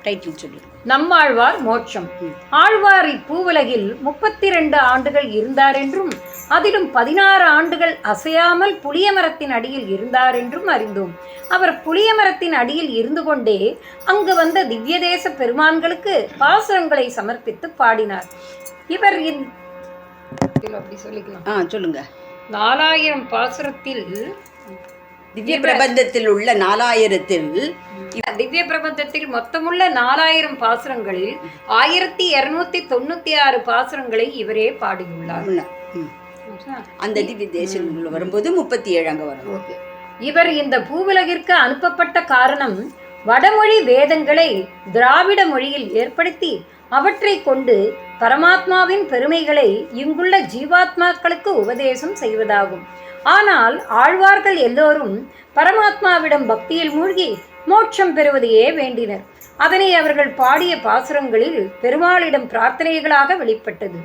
Title சொல்லு. நம்மாழ்வார் மோட்சம். ஆழ்வார் இப்பூவுலகில் 32 ஆண்டுகள் இருந்தார் என்றும் அதிலும் 16 ஆண்டுகள் அசையாமல் புளிய மரத்தின் அடியில் இருந்தார் என்றும் அறிந்தோம். அவர் புளிய மரத்தின் அடியில் இருந்து கொண்டே அங்கு வந்த திவ்ய தேச பெருமான்களுக்கு பாசுரங்களை சமர்ப்பித்து பாடினார். இவர் அப்படி சொல்லிக்கலாம். சொல்லுங்க. 4000 பாசுரத்தில் திவ்ய பிரபந்தத்தில் உள்ள 4000த்தில் திவ்ய பிரபந்தத்தில் மொத்தமுள்ள 4000 பாசுரங்களில் 1296 பாசுரங்களை இவரே பாடியுள்ளார். அந்த திவ்ய தேசம் வரும்போது 37 அங்க வரும். இவர் இந்த பூவுலகிற்கு அனுப்பப்பட்ட காரணம் வடமொழி வேதங்களை திராவிட மொழியில் ஏற்படுத்தி அவற்றை கொண்டு பரமாத்மாவின் பெருமைகளை இங்குள்ள ஜீவாத்மாக்களுக்கு உபதேசம் செய்வதாகும். ஆனால் ஆழ்வார்கள் எல்லோரும் பரமாத்மாவிடம் பக்தியில் மூழ்கி மோட்சம் பெறுவதையே வேண்டினர். அதனை அவர்கள் பாடிய பாசுரங்களில் பெருமாளிடம் பிரார்த்தனைகளாக வெளிப்பட்டது.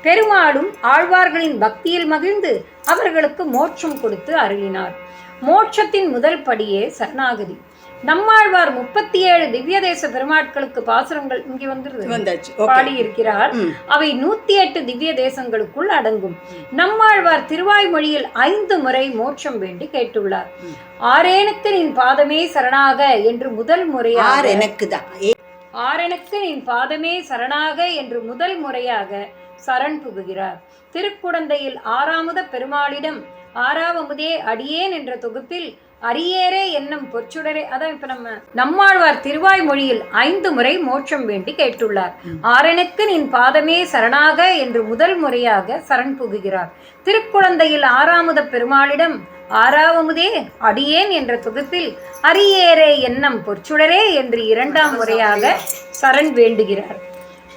பெருமாளும் ஆழ்வார்களின் பக்தியில் மகிழ்ந்து அவர்களுக்கு மோட்சம் கொடுத்து அருளினார். மோட்சத்தின் முதல் படியே சரணாகதி. நம்மாழ்வார் 37 திவ்ய தேச பெருமாட்களுக்கு பாசுரங்கள் இங்கே வந்துருது பாடியிருக்கிறார். அவை 108 திவ்ய தேசங்களுக்குள் அடங்கும். நம்மாழ்வார் திருவாய்மொழியில் 5 முறை மோட்சம் வேண்டி கேட்டுள்ளார். ஆரேனுக்கு நின் பாதமே சரணாக என்று முதல் முறையாக ஆரெனுக்கு நின் பாதமே சரணாக என்று முதல் முறையாக சரண் புகுகிறார். திருக்குடந்தையில் 6ஆமுத பெருமாளிடம் 6ஆவமுதே அடியேன் என்ற தொகுப்பில் அரியேரே என்னும் பொற்சுடரே, அதான் இப்ப நம்மாழ்வார் திருவாய்மொழியில் 5 முறை மோட்சம் வேண்டி கேட்டுள்ளார். ஆரெனுக்கு நின் பாதமே சரணாக என்று முதல் முறையாக சரண் புகுகிறார். திருக்குழந்தையில் 6ஆமுத பெருமாளிடம் 6ஆவமுதே அடியேன் என்ற தொகுப்பில் அரியேரே என்னும் பொற்சுடரே என்று 2ஆம் முறையாக சரண் வேண்டுகிறார்.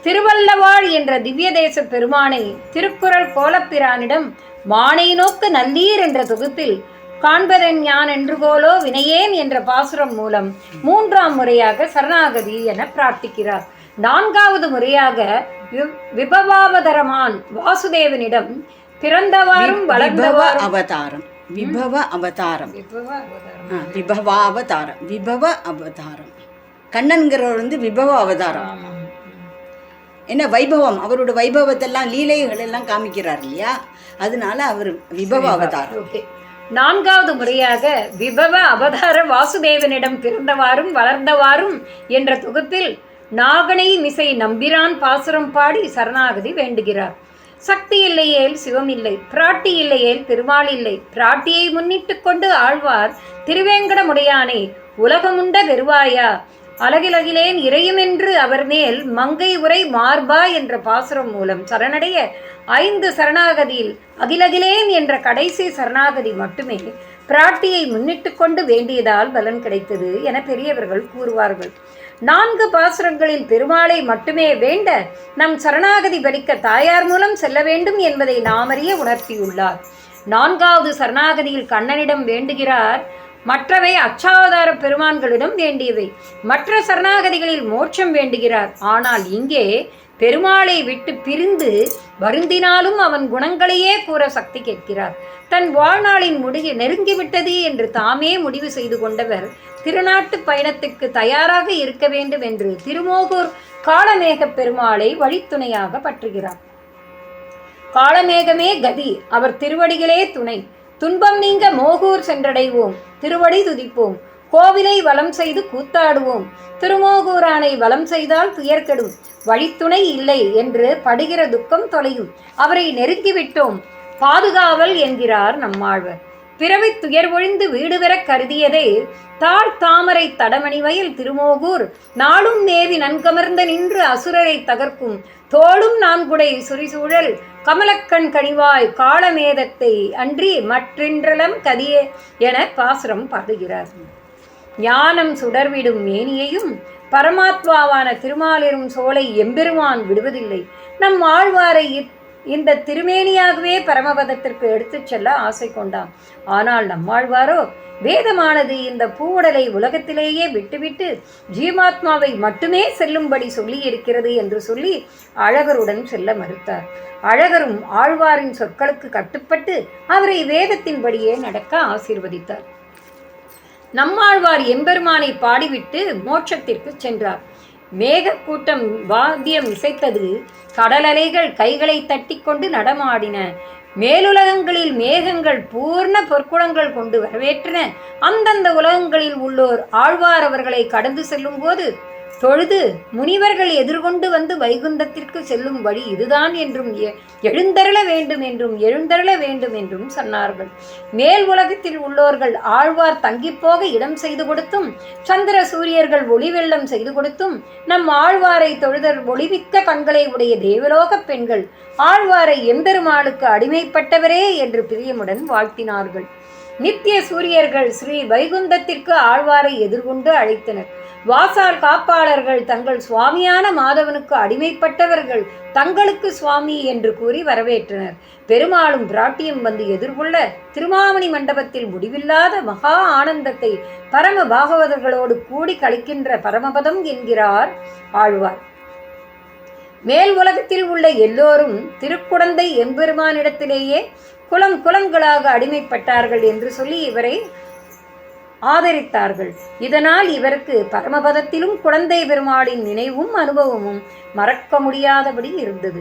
திருவல்லவாழ் என்ற திவ்ய தேச பெருமானை திருக்குறள் கோலப்பிரானிடம் மானை நோக்கு நல்லீர் என்ற தொகுப்பில் காண்பதன் ஞான் என்று கோலோ வினையேன் என்ற பாசுரம் மூலம் 3ஆம் முறையாக சரணாகதி என பிரார்த்திக்கிறார். 4வது முறையாக விபவாவதரமான் வாசுதேவனிடம் பிறந்தவாறும் வளர்ந்தவாறும் அவதாரம் விபவ அவதாரம் விபவாவதாரம் விபவ அவதாரம். கண்ணன்கிறவர் விபவ அவதாரம். என்ன வைபவம், அவரோட வைபவத்தெல்லாம் லீலைகள் எல்லாம் காமிக்கிறார் இல்லையா, அதனால அவர் விபவ அவதாரம். 4வது முறையாக விபவ அவதார வாசுதேவனிடம் பிறந்தவாறும் வளர்ந்தவாறும் என்ற தொகுப்பில் நாகனை மிசை நம்பிரான் பாசுரம் பாடி சரணாகதி வேண்டுகிறார். சக்தி இல்லையேல் சிவம் இல்லை, பிராட்டி இல்லையேல் பெருமாள் இல்லை. பிராட்டியை முன்னிட்டு கொண்டு ஆழ்வார் திருவேங்கடமுடையானே உலகமுண்ட வெறுவாயா அலகிலகிலேன் இறையுமென்று அவர் மேல் மங்கை உரை மார்பா என்ற பாசுரம் மூலம் சரணடைய 5 சரணாகதியில் அகிலகிலேன் என்ற கடைசி சரணாகதி மட்டுமே பிராட்டியை முன்னிட்டு கொண்டு வேண்டியதால் பலன் கிடைத்தது என பெரியவர்கள் கூறுவார்கள். 4 பாசுரங்களில் பெருமாளை மட்டுமே வேண்ட நம் சரணாகதி பலிக்க தாயார் மூலம் செல்ல வேண்டும் என்பதை நாமறிய உணர்த்தியுள்ளார். 4வது சரணாகதியில் கண்ணனிடம் வேண்டுகிறார். மற்றவை அச்சாவதார பெருமான்களிடம் வேண்டியவை. மற்ற சரணாகதிகளில் மோட்சம் வேண்டுகிறார். ஆனால் இங்கே பெருமாளை விட்டு பிரிந்து வருந்தினாலும் அவன் குணங்களையே கூற சக்தி கேட்கிறார். தன் வாழ்நாளின் முடிவு நெருங்கிவிட்டது என்று தாமே முடிவு செய்து கொண்டவர் திருநாட்டு பயணத்துக்கு தயாராக இருக்க வேண்டும் என்று திருமோகூர் காளமேக பெருமாளை வழித்துணையாக பற்றுகிறார். காளமேகமே கதி, அவர் திருவடிகளே துணை. துன்பம் நீங்க மோகூர் சென்றடைவோம், திருவடி துதிப்போம். கோவிலை வலம் செய்து கூத்தாடுவோம், திருமோகூரானை வலம் செய்தால் துயர்கெடும். வழித்துணை இல்லை என்று படுகிற துக்கம் தொலையும், அவரை நெருங்கிவிட்டோம் பாதுகாவல் என்கிறார் நம்மாழ்வர். பிறவி துயர் ஒழிந்து வீடு பெற கருதியதை தாழ் தாமரை தடமணி வயல் திருமோகூர் நாளும் மேவி நன்கமர்ந்த நின்று அசுரரை தகர்க்கும் தோளும் நான்குடை சுரிசூழல் கமலக்கண் கனிவாய் காளமேதத்தை அன்றி மற்றின்றலம் கதியே என பாசுரம் பாடுகிறார். ஞானம் சுடர்விடும் மேனியையும் பரமாத்மாவான திருமாலிரும் சோலை எம்பெருமான் விடுவதில்லை. நம் ஆழ்வாரை இந்த திருமேனியாகவே பரமபதத்திற்கு எடுத்துச் செல்ல ஆசை கொண்டான். ஆனால் நம்மாழ்வாரோ வேதமானது இந்த பூவுடலை உலகத்திலேயே விட்டுவிட்டு ஜீவாத்மாவை மட்டுமே செல்லும்படி சொல்லி இருக்கிறது என்று சொல்லி அழகருடன் செல்ல மறுத்தார். அழகரும் ஆழ்வாரின் சொற்களுக்கு கட்டுப்பட்டு அவரை வேதத்தின்படியே நடக்க ஆசீர்வதித்தார். நம்மாழ்வார் எம்பெருமானை பாடிவிட்டு மோட்சத்திற்கு சென்றார். மேகக்கூட்டம் வாத்தியம் இசைத்தது. கடலலைகள் கைகளை தட்டி கொண்டு நடமாடின. மேலுலகங்களில் மேகங்கள் பூர்ண பொற்குடங்கள் கொண்டு வரவேற்றன. அந்தந்த உலகங்களில் உள்ளோர் ஆழ்வார் அவர்களை கடந்து செல்லும் போது தொழுது முனிவர்கள் எதிர்கொண்டு வந்து வைகுந்தத்திற்கு செல்லும் வழி இதுதான் என்றும் எழுந்தருள வேண்டும் என்றும் எழுந்தருள வேண்டும் என்றும் சொன்னார்கள். மேல் உலகத்தில் உள்ளோர்கள் ஆழ்வார் தங்கிப்போக இடம் செய்து கொடுத்தும் சந்திர சூரியர்கள் ஒளி வெள்ளம் செய்து கொடுத்தும் நம் ஆழ்வாரை தொழுதர் ஒளிமிக்க கண்களை உடைய தேவலோக பெண்கள் ஆழ்வாரை எம்பெருமாளுக்கு அடிமைப்பட்டவரே என்று பிரியமுடன் வாழ்த்தினார்கள். நித்திய சூரியர்கள் ஸ்ரீ வைகுந்தத்திற்கு ஆழ்வாரை எதிர்கொண்டு அழைத்தனர். வாசால் காப்பாளர்கள் தங்கள் சுவாமியான மாதவனுக்கு அடிமைப்பட்டவர்கள் தங்களுக்கு சுவாமி என்று கூறி வரவேற்றனர். பெருமாளும் பிராட்டியும் வந்து எதிர்கொள்ள திருமாமணி மண்டபத்தில் முடிவில்லாத மகா ஆனந்தத்தை பரம பாகவதர்களோடு கூடி கழிக்கின்ற பரமபதம் என்கிறார் ஆழ்வார். மேல் உலகத்தில் உள்ள எல்லோரும் திருக்குடந்தை எம்பெருமானிடத்திலேயே குலங்களாக அடிமைப்பட்டார்கள் என்று சொல்லி இவரை ஆதரித்தார்கள். இதனால் இவருக்கு பரமபதத்திலும் குழந்தை பெருமாளின் நினைவும் அனுபவமும் மறக்க முடியாதபடி இருந்தது.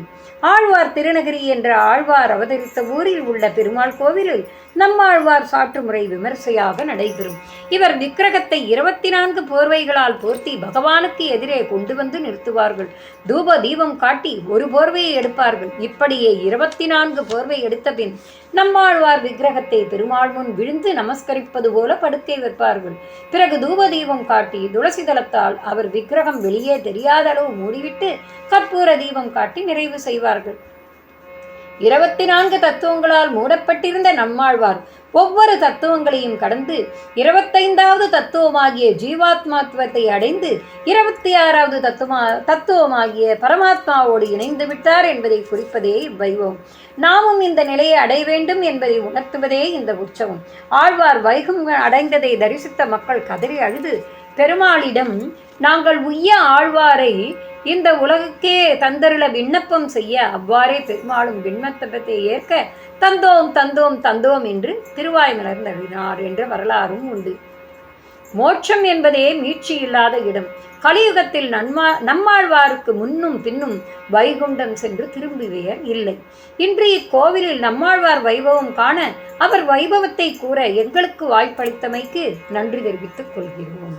ஆழ்வார் திருநகரி என்ற ஆழ்வார் அவதரித்த ஊரில் உள்ள பெருமாள் கோவிலில் நம்மாழ்வார் சாற்று முறை விமர்சையாக நடைபெறும். இவர் விக்கிரகத்தை 24 போர்வைகளால் போர்த்தி பகவானுக்கு எதிரே கொண்டு வந்து நிறுத்துவார்கள். தூப தீபம் காட்டி ஒரு போர்வையை எடுப்பார்கள். இப்படியே 24 போர்வை எடுத்த பின் நம்மாழ்வார் விக்கிரகத்தை பெருமாள் முன் விழுந்து நமஸ்கரிப்பது போல படுக்கை வைப்பார்கள். பிறகு தூப தீபம் காட்டி துளசி தளத்தால் அவர் விக்கிரகம் வெளியே தெரியாத அளவு மூடிவிட்டு கற்பூர தீபம் காட்டி நிறைவு செய்வார்கள். 24 தத்துவங்களால் மூடப்பட்டிருந்த நம்மாழ்வார் ஒவ்வொரு தத்துவங்களையும் கடந்து 25வது தத்துவமாகிய ஜீவாத்மாத்துவத்தை அடைந்து 26வது தத்துவமாகிய பரமாத்மாவோடு இணைந்து விட்டார் என்பதை குறிப்பதே இவ்வைபவம். நாமும் இந்த நிலையை அடைய வேண்டும் என்பதை உணர்த்துவதே இந்த உற்சவம். ஆழ்வார் வைகும் அடைந்ததை தரிசித்த மக்கள் கதறி அழுது பெருமாளிடம் நாங்கள் உய்ய ஆழ்வாரை இந்த உலகுக்கே தந்தருள விண்ணப்பம் செய்ய அவ்வாறே பெருமாளும் விண்ணப்பத்தை ஏற்க தந்தோம் தந்தோம் தந்தோம் என்று திருவாய் மலர்ந்தறினார் என்ற வரலாறும் உண்டு. மோட்சம் என்பதே மீட்சி இல்லாத இடம். கலியுகத்தில் நம்மாழ்வாருக்கு முன்னும் பின்னும் வைகுண்டம் சென்று திரும்புவர் இல்லை. இன்று இக்கோவிலில் நம்மாழ்வார் வைபவம் காண அவர் வைபவத்தை கூற எங்களுக்கு வாய்ப்பளித்தமைக்கு நன்றி தெரிவித்துக் கொள்கிறோம்.